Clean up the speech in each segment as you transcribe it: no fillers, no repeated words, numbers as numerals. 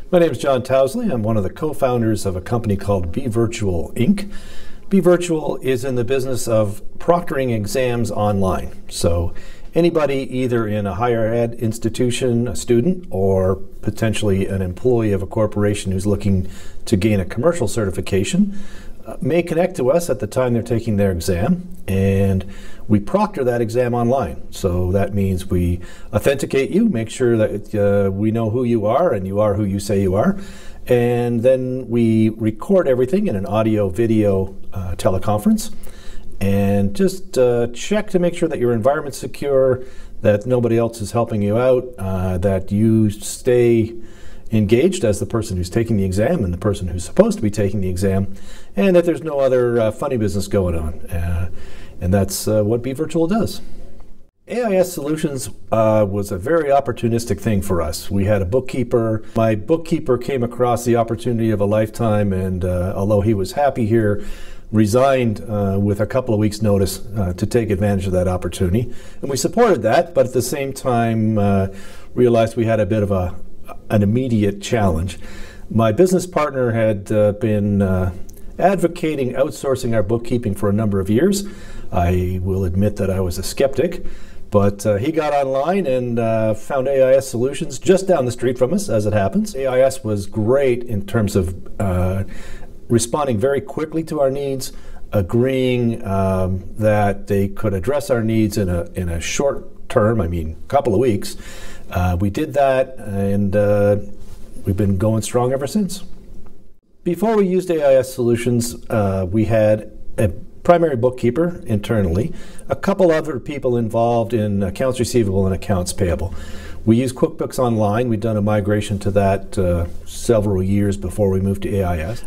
My name is John Towsley. I'm one of the co-founders of a company called B Virtual Inc. B Virtual is in the business of proctoring exams online. So anybody either in a higher ed institution, a student, or potentially an employee of a corporation who's looking to gain a commercial certification may connect to us at the time they're taking their exam, and we proctor that exam online. So that means we authenticate you, make sure that we know who you are and you are who you say you are, and then we record everything in an audio-video teleconference and just check to make sure that your environment's secure, that nobody else is helping you out, that you stay engaged as the person who's taking the exam and the person who's supposed to be taking the exam, and that there's no other funny business going on. And that's what B Virtual does. AIS Solutions was a very opportunistic thing for us. We had a bookkeeper. My bookkeeper came across the opportunity of a lifetime, and although he was happy here, resigned with a couple of weeks' notice to take advantage of that opportunity. And we supported that, but at the same time realized we had a bit of an immediate challenge. My business partner had been advocating outsourcing our bookkeeping for a number of years. I will admit that I was a skeptic, but he got online and found AIS Solutions just down the street from us, as it happens. AIS was great in terms of responding very quickly to our needs, agreeing that they could address our needs in a short term, I mean a couple of weeks. We did that, and we've been going strong ever since. Before we used AIS Solutions, we had a primary bookkeeper internally, a couple other people involved in accounts receivable and accounts payable. We use QuickBooks Online. We'd done a migration to that several years before we moved to AIS.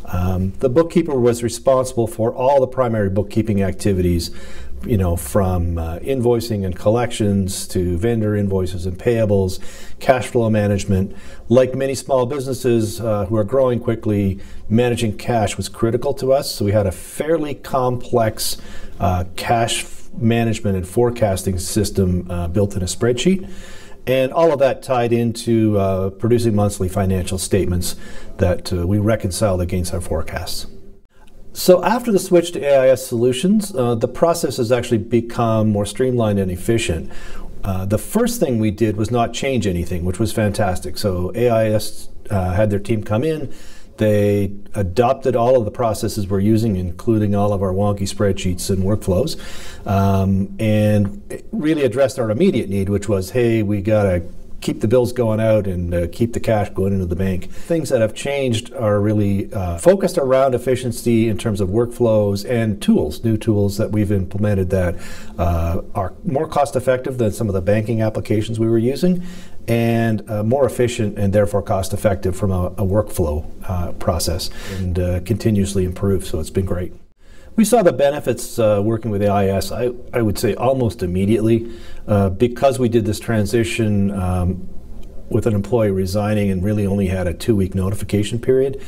The bookkeeper was responsible for all the primary bookkeeping activities, you know, from invoicing and collections to vendor invoices and payables, cash flow management. Like many small businesses who are growing quickly, managing cash was critical to us. So we had a fairly complex cash management and forecasting system built in a spreadsheet. And all of that tied into producing monthly financial statements that we reconciled against our forecasts. So after the switch to AIS Solutions, the process has actually become more streamlined and efficient. The first thing we did was not change anything, which was fantastic. So AIS had their team come in. They adopted all of the processes we're using, including all of our wonky spreadsheets and workflows, and really addressed our immediate need, which was, hey, we got to keep the bills going out and keep the cash going into the bank. Things that have changed are really focused around efficiency in terms of workflows and tools, new tools that we've implemented that are more cost effective than some of the banking applications we were using, and more efficient and therefore cost effective from a workflow process, and continuously improved, so it's been great. We saw the benefits working with AIS, I would say almost immediately, because we did this transition with an employee resigning and really only had a 2-week notification period.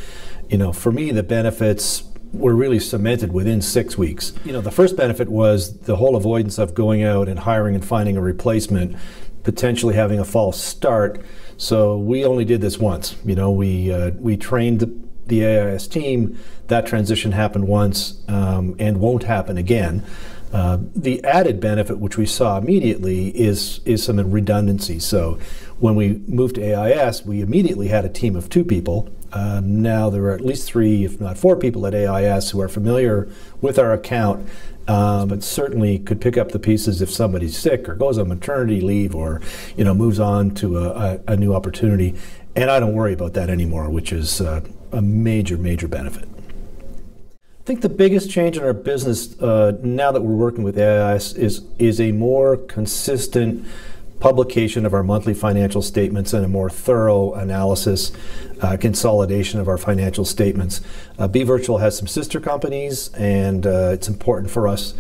You know, for me, the benefits were really cemented within 6 weeks. You know, the first benefit was the whole avoidance of going out and hiring and finding a replacement, potentially having a false start. So we only did this once. You know, we trained the AIS team. That transition happened once and won't happen again. The added benefit, which we saw immediately, is some redundancy. So when we moved to AIS, we immediately had a team of 2 people. Now there are at least 3, if not 4 people at AIS who are familiar with our account, but certainly could pick up the pieces if somebody's sick or goes on maternity leave or, you know, moves on to a new opportunity. And I don't worry about that anymore, which is a major, major benefit. I think the biggest change in our business now that we're working with AIS is a more consistent publication of our monthly financial statements and a more thorough analysis, consolidation of our financial statements. B Virtual has some sister companies, and it's important for us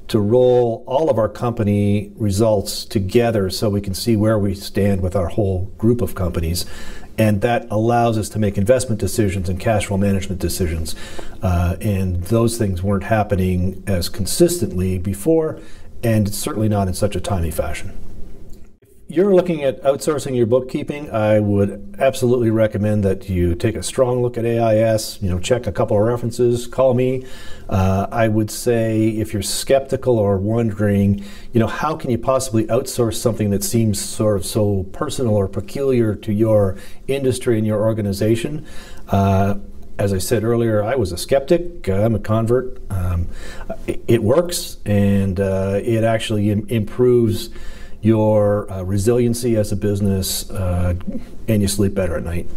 to roll all of our company results together so we can see where we stand with our whole group of companies. And that allows us to make investment decisions and cash flow management decisions. And those things weren't happening as consistently before, and certainly not in such a timely fashion. you're looking at outsourcing your bookkeeping, I would absolutely recommend that you take a strong look at AIS, check a couple of references, call me. I would say if you're skeptical or wondering, how can you possibly outsource something that seems sort of so personal or peculiar to your industry and your organization? As I said earlier, I was a skeptic. I'm a convert. It works, and it actually improves your resiliency as a business, and you sleep better at night.